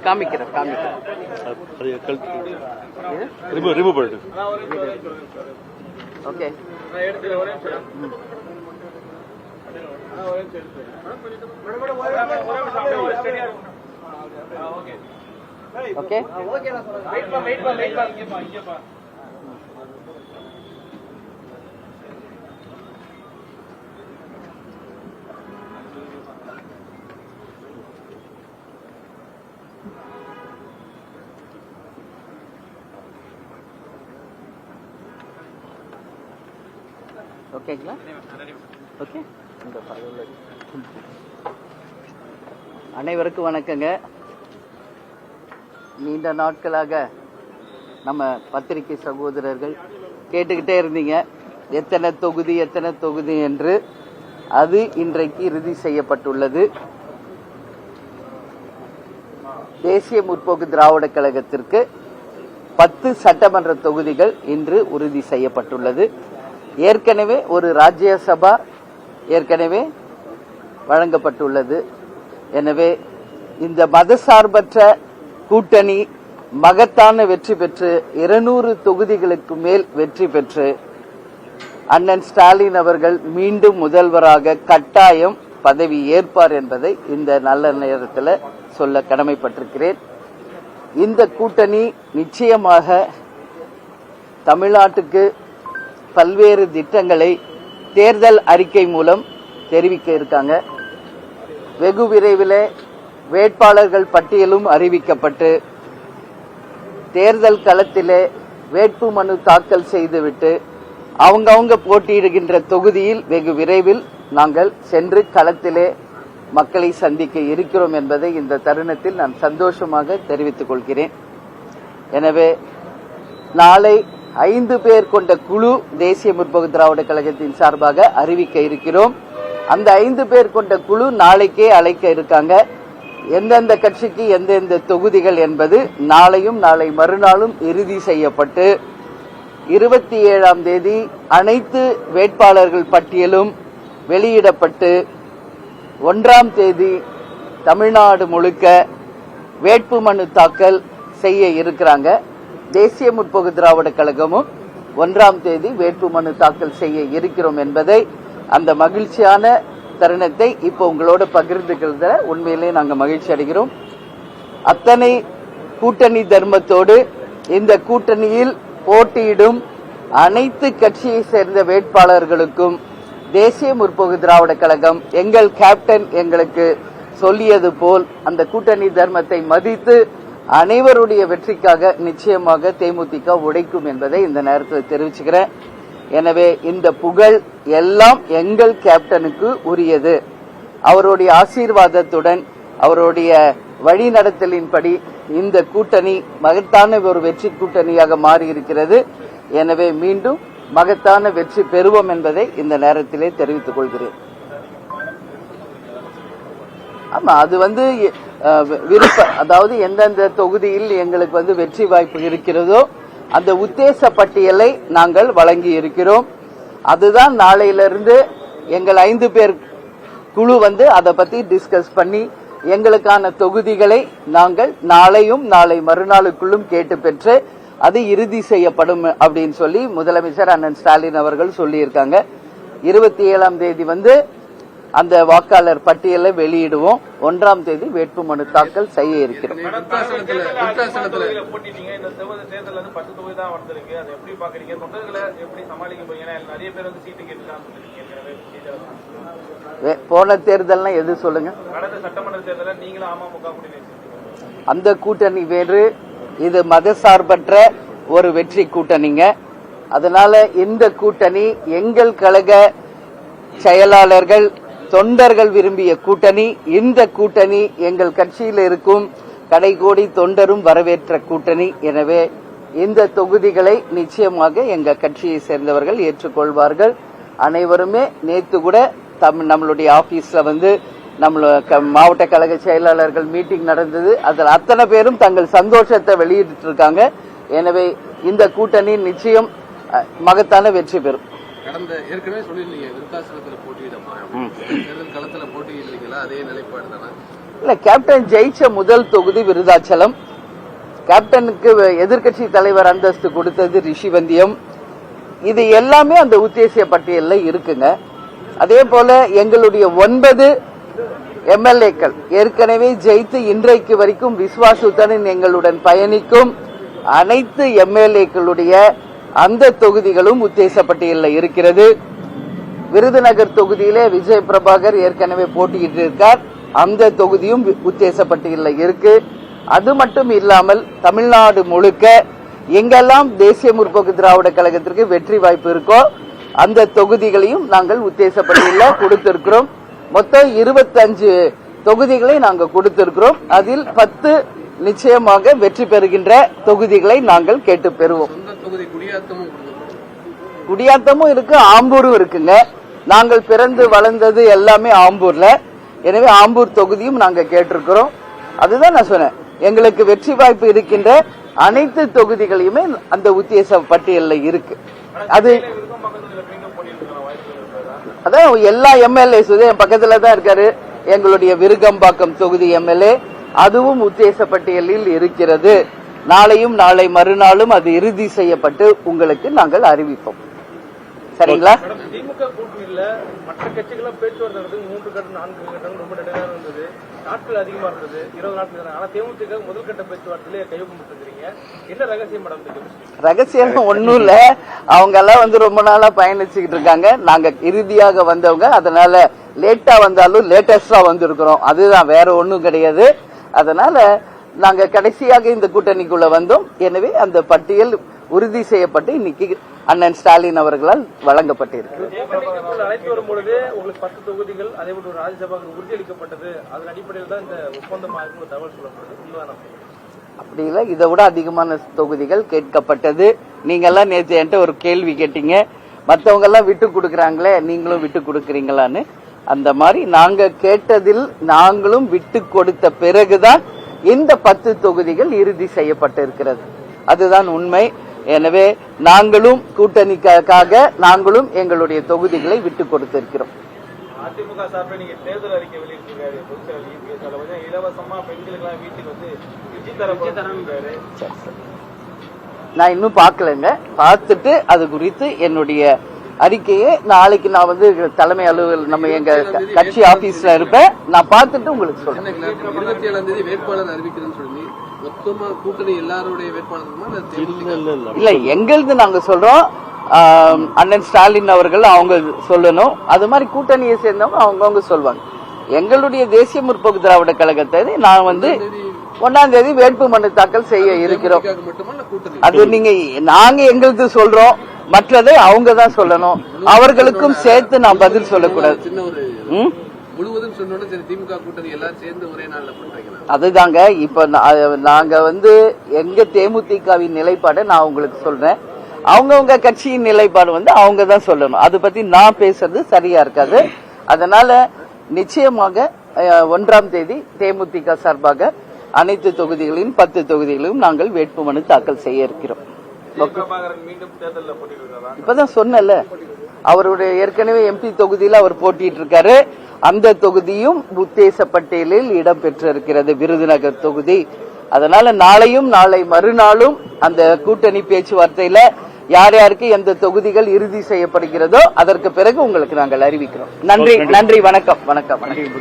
காமிக்கிறேன் okay. Okay ஓகேங்களா? Okay. அனைவருக்கும் வணக்கங்க. நீண்ட நாட்களாக நம்ம பத்திரிகை சகோதரர்கள் கேட்டுக்கிட்டே இருந்தீங்க எத்தனை தொகுதி என்று. அது இன்றைக்கு இறுதி செய்யப்பட்டுள்ளது. தேசிய முற்போக்கு திராவிட கழகத்திற்கு 10 சட்டமன்ற தொகுதிகள் இன்று உறுதி செய்யப்பட்டுள்ளது. ஏற்கனவே ஒரு ராஜ்யசபா ஏற்கனவே வழங்கப்பட்டுள்ளது. எனவே இந்த மதசார்பற்ற கூட்டணி மகத்தான வெற்றி பெற்று 200 தொகுதிகளுக்கு மேல் வெற்றி பெற்று அண்ணன் ஸ்டாலின் அவர்கள் மீண்டும் முதல்வராக கட்டாயம் பதவி ஏற்பார் என்பதை இந்த நல்ல நேரத்தில் சொல்ல கடமைப்பட்டிருக்கிறேன். இந்த கூட்டணி நிச்சயமாக தமிழ்நாட்டுக்கு பல்வேறு திட்டங்களை தேர்தல் அறிக்கை மூலம் தெரிவிக்க இருக்காங்க. வெகு விரைவில் வேட்பாளர்கள் பட்டியலும் அறிவிக்கப்பட்டு தேர்தல் களத்திலே வேட்பு மனு தாக்கல் செய்துவிட்டு அவங்கவுங்க போட்டியிடுகின்ற தொகுதியில் வெகு விரைவில் நாங்கள் சென்று களத்திலே மக்களை சந்திக்க இருக்கிறோம் என்பதை இந்த தருணத்தில் நான் சந்தோஷமாக தெரிவித்துக் கொள்கிறேன். எனவே நாளை 5 பேர் கொண்ட குழு தேசிய முற்போக்கு திராவிட கழகத்தின் சார்பாக அறிவிக்க இருக்கிறோம். அந்த 5 பேர் கொண்ட குழு நாளைக்கே அழைக்க இருக்காங்க. எந்தெந்த கட்சிக்கு எந்தெந்த தொகுதிகள் என்பது நாளையும் நாளை மறுநாளும் இறுதி செய்யப்பட்டு 27ஆம் தேதி அனைத்து வேட்பாளர்கள் பட்டியலும் வெளியிடப்பட்டு 1ஆம் தேதி தமிழ்நாடு முழுக்க வேட்புமனு தாக்கல் செய்ய இருக்கிறாங்க. தேசிய முற்போக்கு திராவிட கழகமும் 1ஆம் தேதி வேட்புமனு தாக்கல் செய்ய இருக்கிறோம் என்பதை அந்த மகிழ்ச்சியான தருணத்தை இப்போ உங்களோட பகிர்ந்துக்கிறத உண்மையிலே நாங்கள் மகிழ்ச்சி அடைகிறோம். அத்தனை கூட்டணி தர்மத்தோடு இந்த கூட்டணியில் போட்டியிடும் அனைத்து கட்சியை சேர்ந்த வேட்பாளர்களுக்கும் தேசிய முற்போக்கு திராவிட கழகம் எங்கள் கேப்டன் எங்களுக்கு சொல்லியது போல் அந்த கூட்டணி தர்மத்தை மதித்து அனைவருடைய வெற்றிக்காக நிச்சயமாக தேமுதிக உழைக்கும் என்பதை இந்த நேரத்தில் தெரிவிச்சுக்கிறேன். எனவே இந்த புகழ் எல்லாம் எங்கள் கேப்டனுக்கு உரியது. அவருடைய ஆசீர்வாதத்துடன் அவருடைய வழிநடத்தலின்படி இந்த கூட்டணி மகத்தான ஒரு வெற்றி கூட்டணியாக மாறியிருக்கிறது. எனவே மீண்டும் மகத்தான வெற்றி பெறுவோம் என்பதை இந்த நேரத்திலே தெரிவித்துக் கொள்கிறேன். ஆமா, அது அதாவது எந்தெந்த தொகுதியில் எங்களுக்கு வெற்றி வாய்ப்பு இருக்கிறதோ அந்த உத்தேச பட்டியலை நாங்கள் வழங்கி இருக்கிறோம். அதுதான் நாளையிலிருந்து எங்கள் 5 பேர் குழு அதை பத்தி டிஸ்கஸ் பண்ணி எங்களுக்கான தொகுதிகளை நாங்கள் நாளையும் நாளை மறுநாளுக்குள்ளும் கேட்டு பெற்று அது இறுதி செய்யப்படும் அப்படின்னு சொல்லி முதலமைச்சர் அண்ணன் ஸ்டாலின் அவர்கள் சொல்லியிருக்காங்க. 27ஆம் தேதி அந்த வாக்காளர் பட்டியலை வெளியிடுவோம். 1ஆம் தேதி வேட்புமனு தாக்கல் செய்ய இருக்கிறோம். போன தேர்தல் எது சொல்லுங்க? அந்த கூட்டணி வேறு, இது மதசார்பற்ற ஒரு வெற்றி கூட்டணிங்க. அதனால இந்த கூட்டணி எங்கள் கழக செயலாளர்கள் தொண்டர்கள் விரும்பிய கூட்டணி. இந்த கூட்டணி எங்கள் கட்சியில் இருக்கும் கடைகோடி தொண்டரும் வரவேற்ற கூட்டணி. எனவே இந்த தொகுதிகளை நிச்சயமாக எங்க கட்சியை சேர்ந்தவர்கள் ஏற்றுக்கொள்வார்கள். அனைவருமே நேற்று கூட நம்மளுடைய ஆபீஸ்ல மாவட்ட கழக செயலாளர்கள் மீட்டிங் நடந்தது. அதில் அத்தனை பேரும் தங்கள் சந்தோஷத்தை வெளியிட்டு இருக்காங்க. எனவே இந்த கூட்டணி நிச்சயம் மகத்தான வெற்றி பெறும். கடந்த ஏற்கனவே சொல்லிருந்தீங்க விருத்தாசலத்துல போட்டியிடமா தேர்தல் களத்துல போட்டியிடுறீங்களா அதே நிலைப்பாடு தானே? இல்ல, கேப்டன் ஜெயிச்ச முதல் தொகுதி விருதாச்சலம். கேப்டனுக்கு எதிர்க்கட்சி தலைவர் அந்தஸ்து கொடுத்தது ரிஷிவந்தியம். இது எல்லாமே அந்த உத்தேசிய பட்டியல்ல இருக்குங்க. அதே போல எங்களுடைய 9 எம்எல்ஏக்கள் ஏற்கனவே ஜெயித்து இன்றைக்கு வரைக்கும் விசுவாசத்துடன் எங்களுடன் பயணிக்கும் அனைத்து எம்எல்ஏக்களுடைய அந்த தொகுதிகளும் உத்தேச பட்டியலில் இருக்கிறது. விருதுநகர் தொகுதியிலே விஜய் பிரபாகர் ஏற்கனவே போட்டியிட்டு இருக்கார். அந்த தொகுதியும் உத்தேச பட்டியலில் இருக்கு. அது மட்டும் இல்லாமல் தமிழ்நாடு முழுக்க எங்கெல்லாம் தேசிய முற்போக்கு திராவிட கழகத்திற்கு வெற்றி வாய்ப்பு இருக்கோ அந்த தொகுதிகளையும் நாங்கள் உத்தேச பட்டியலில் கொடுத்திருக்கிறோம். மொத்தம் 25 தொகுதிகளை நாங்கள் கொடுத்திருக்கிறோம். அதில் 10 நிச்சயமாக வெற்றி பெறுகின்ற தொகுதிகளை நாங்கள் கேட்டு பெறுவோம். குடியாத்தமும் இருக்கு, ஆம்பூரும் இருக்குங்க. நாங்கள் பிறந்து வளர்ந்தது எல்லாமே ஆம்பூர்ல. எனவே ஆம்பூர் தொகுதியும் நாங்க கேட்டிருக்கிறோம். அதுதான் நான் சொன்னேன், எங்களுக்கு வெற்றி வாய்ப்பு இருக்கின்ற அனைத்து தொகுதிகளையுமே அந்த உத்தேச பட்டியலில் இருக்கு. அது அதான் எல்லா எம்எல்ஏஸ் என் பக்கத்துல தான் இருக்காரு. எங்களுடைய விருகம்பாக்கம் தொகுதி எம்எல்ஏ அதுவும் உத்தேச பட்டியலில் இருக்கிறது. நாளையும் நாளை மறுநாளும் அது இறுதி செய்யப்பட்டு உங்களுக்கு நாங்கள் அறிவிப்போம். சரிங்களா? திமுக கூட்டணியில மற்ற கட்சிகளும் பேச்சுவார்த்தை 3 கட்டம் 4 கட்டம் ரொம்ப நேரம் இருந்தது, நாட்கள் அதிகமா இருந்தது, 20 நாட்கள். ஆனா தேமுதிக முதல் கட்ட பேச்சுவார்த்தையில கையொப்பமிட்டிருக்கீங்க. என்ன ரகசியம் மேடம்? ரகசியம் ஒன்னும் இல்ல, அவங்க எல்லாம் ரொம்ப நாளா பயணிச்சுக்கிட்டு இருக்காங்க. நாங்க இறுதியாக வந்தவங்க, அதனால லேட்டா வந்தாலும் லேட்டஸ்டா வந்திருக்கிறோம். அதுதான், வேற ஒன்னும் கிடையாது. அதனால நாங்க கடைசியாக இந்த கூட்டணிக்குள்ள வந்தோம். எனவே அந்த பட்டியல் உறுதி செய்யப்பட்டு இன்னைக்கு அண்ணன் ஸ்டாலின் அவர்களால் வழங்கப்பட்டிருக்கு. அழைத்து வரும்பொழுது உங்களுக்கு 10 தொகுதிகள் அதே போல ராஜ்யசபாவுக்கு உறுதியளிக்கப்பட்டது. அதன் அடிப்படையில் தான் இந்த ஒப்பந்தமாக தகவல் சொல்லப்படுது. அப்படி இல்ல, இதை விட அதிகமான தொகுதிகள் கேட்கப்பட்டது. நீங்க எல்லாம் நேற்று என்கிட்ட ஒரு கேள்வி கேட்டீங்க, மற்றவங்க எல்லாம் விட்டு கொடுக்கறாங்களே நீங்களும் விட்டு கொடுக்கறீங்களான்னு. அந்த மாதிரி நாங்க கேட்டதில் நாங்களும் விட்டு கொடுத்த பிறகுதான் இந்த 10 தொகுதிகள் இறுதி செய்யப்பட்டிருக்கிறது. அதுதான் உண்மை. எனவே நாங்களும் கூட்டணிக்காக நாங்களும் எங்களுடைய தொகுதிகளை விட்டு கொடுத்திருக்கிறோம். அதிமுக சார்பில் நீங்க தேர்தல் அறிக்கை வெளியிட்டிருக்காரு. இலவசமா பெண்களுக்கு வீட்டுக்கு வந்து நான் இன்னும் பார்க்கலங்க. பார்த்துட்டு அது குறித்து என்னுடைய அறிக்கையை நாளைக்கு நான் வந்து தலைமை அலுவலர் நம்ம எங்க கட்சி ஆபீஸ்ல இருப்பேன். நான் பார்த்துட்டு உங்களுக்கு சொல்றேன். 27ஆம் தேதி வேட்பாளர் அறிவிக்கிறேன்னு சொல்லி மொத்தமா கூட்டணி எல்லாருடைய வேட்பாளர்களுமா? இல்ல, எங்களது நாங்க சொல்றோம். அண்ணன் ஸ்டாலின் அவர்கள் அவங்க சொல்லணும். அது மாதிரி கூட்டணியை சேர்ந்தவங்க அவங்கவுங்க சொல்வாங்க. எங்களுடைய தேசிய முற்போக்கு திராவிட கழகத்தை நான் வந்து 1ஆம் தேதி வேட்பு மனு தாக்கல் செய்ய இருக்கிறோம். அது நீங்க நாங்க எங்களுக்கு சொல்றோம், மற்றதை அவங்க தான் சொல்லணும். அவர்களுக்கும் சேர்த்து நான் பதில் சொல்லக்கூடாது. அதுதாங்க இப்ப நாங்க வந்து எங்க தேமுதிகவின் நிலைப்பாடு நான் உங்களுக்கு சொல்றேன். அவங்கவுங்க கட்சியின் நிலைப்பாடு வந்து அவங்க தான் சொல்லணும். அதை பத்தி நான் பேசுறது சரியா இருக்காது. அதனால நிச்சயமாக 1ஆம் தேதி தேமுதிக சார்பாக அனைத்து தொகுதிகளிலும் 10 தொகுதிகளிலும் நாங்கள் வேட்புமனு தாக்கல் செய்ய இருக்கிறோம். இப்பதான் சொன்னல, அவருடைய ஏற்கனவே எம்பி தொகுதியில் அவர் போட்டிட்டு இருக்காரு. அந்த தொகுதியும் உத்தேச பட்டியலில் இடம் பெற்றிருக்கிறது, விருதுநகர் தொகுதி. அதனால நாளையும் நாளை மறுநாளும் அந்த கூட்டணி பேச்சுவார்த்தையில யார் யாருக்கு எந்த தொகுதிகள் இறுதி செய்யப்படுகிறதோ அதற்கு பிறகு உங்களுக்கு நாங்கள் அறிவிக்கிறோம். நன்றி, நன்றி, வணக்கம், வணக்கம், வணக்கம்.